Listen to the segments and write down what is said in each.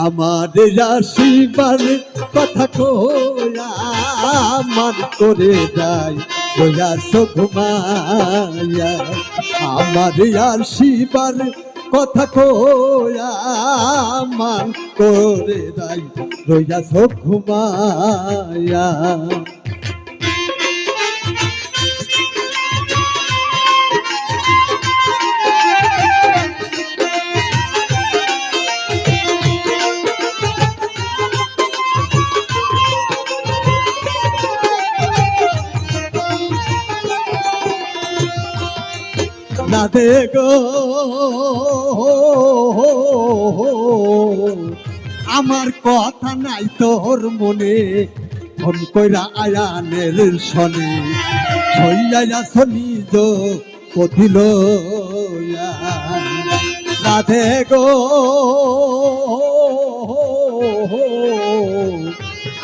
আমার আসিবার কথা কয়া মান করে যায় রইয়াছ ঘুমাইয়া। আমার আসিবার কথা কয়া মান করে যায় রইয়াছ ঘুমাইয়া। রাধে গো আমার কথা নাই তোর মনে, ফোন কইরা আয়ানের শনে ছইয়া নিজ কদিল। রাধে গো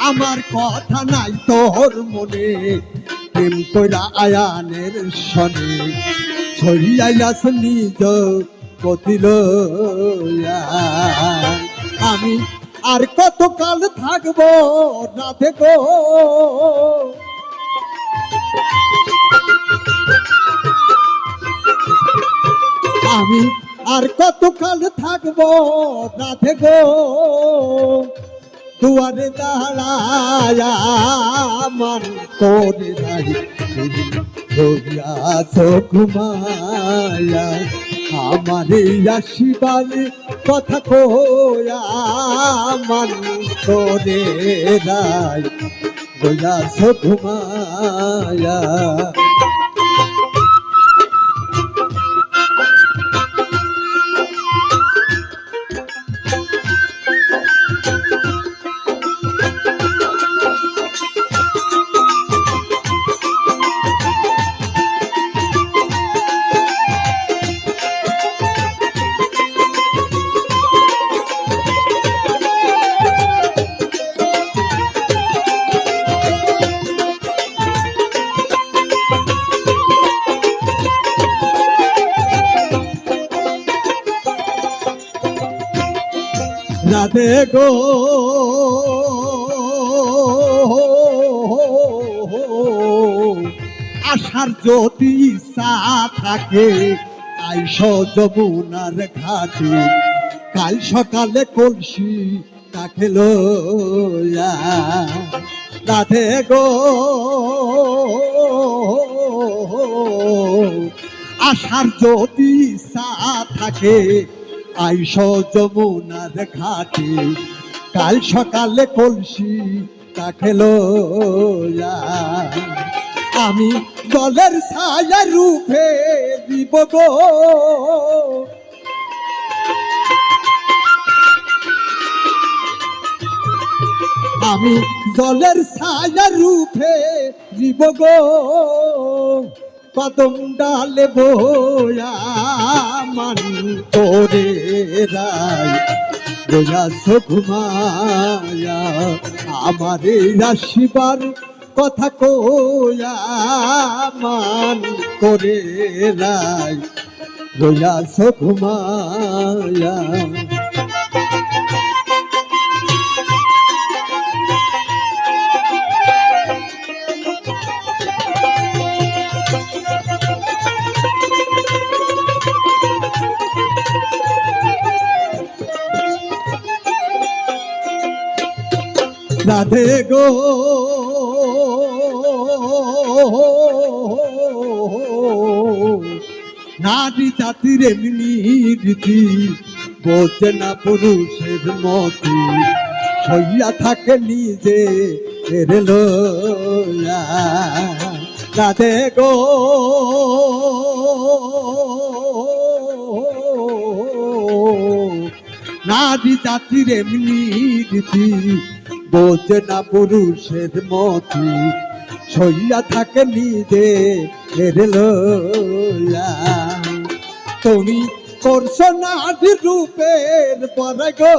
আমার কথা নাই তোর মনে, প্রেম কইরা আয়ানের শনে ছড়িয়াইয়াছ নিজ কদিল। আমি আর কতকাল থাকবো রাধে গো, আমি আর কতকাল থাকবো রাধে গো, দুয়ারে দাঁড়ায়া মান করে রইয়াছ ঘুমাইয়া। আমার আসিবার কথা কয়া মান করে রইয়াছ ঘুমাইয়া। রাধে গো আশার যদি ইচ্ছা থাকে আইস যমুনার ঘাটে, কাল সকালে কলসি কাকে লইয়া। রাধে গো আশার যদি ইচ্ছা থাকে আইস যমুনার ঘাটে, কাল সকালে কলসি কাকে লইয়া। আমি জলের ছায়া রূপে দিব গো, আমি জলের ছায়া রূপে দিব গো, কদম ডালে বয়া মান করে রইয়াছ ঘুমাইয়া। আমার আসিবার কথা কয়া মান করে রইয়াছ ঘুমাইয়া। রাধে গো নারী জাতির এমনি রীতি, বোঝে না পুরুষের মতি, সইয়া থাকে নিজে লইয়া। রাধে গো নারী জাতির এমনি রীতি, বোঝে না পুরুষের মতি, সইয়া থাকে নিজে লইয়া। তুমি করছো নারী রূপের পরে গো,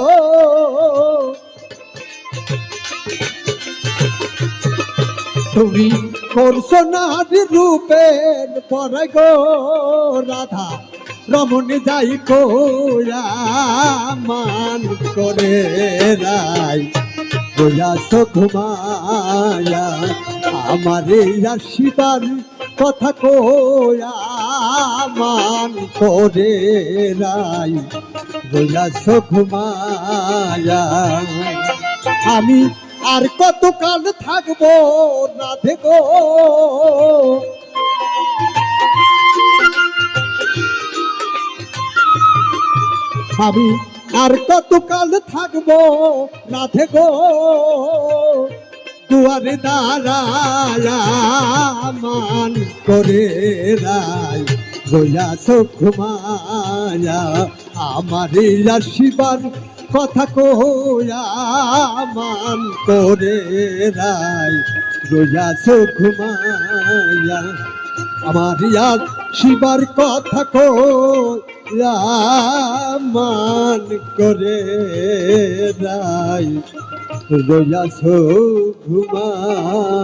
তুমি করছো নারী রূপের পরে গো রাধা, রমণে যাই কোয়া মান করে রাই বইয়াছ ঘুমায়া আমার এই আসিবার কথা কোয়া মান করে রাই বইয়াছ ঘুমায়া আমি আর কত কাল থাকবো রাধে গো আমি আর কত কাল থাকবো রাধে গো দুয়ারে দাঁড়ায়া মান করে রাই রইয়াছ ঘুমায়া আমার আসিবার কথা কয়া মান করে রাই রইয়াছ ঘুমায়া আমার আসিবার কথা কয়া মান করে রাই রইয়াছ ঘুমায়া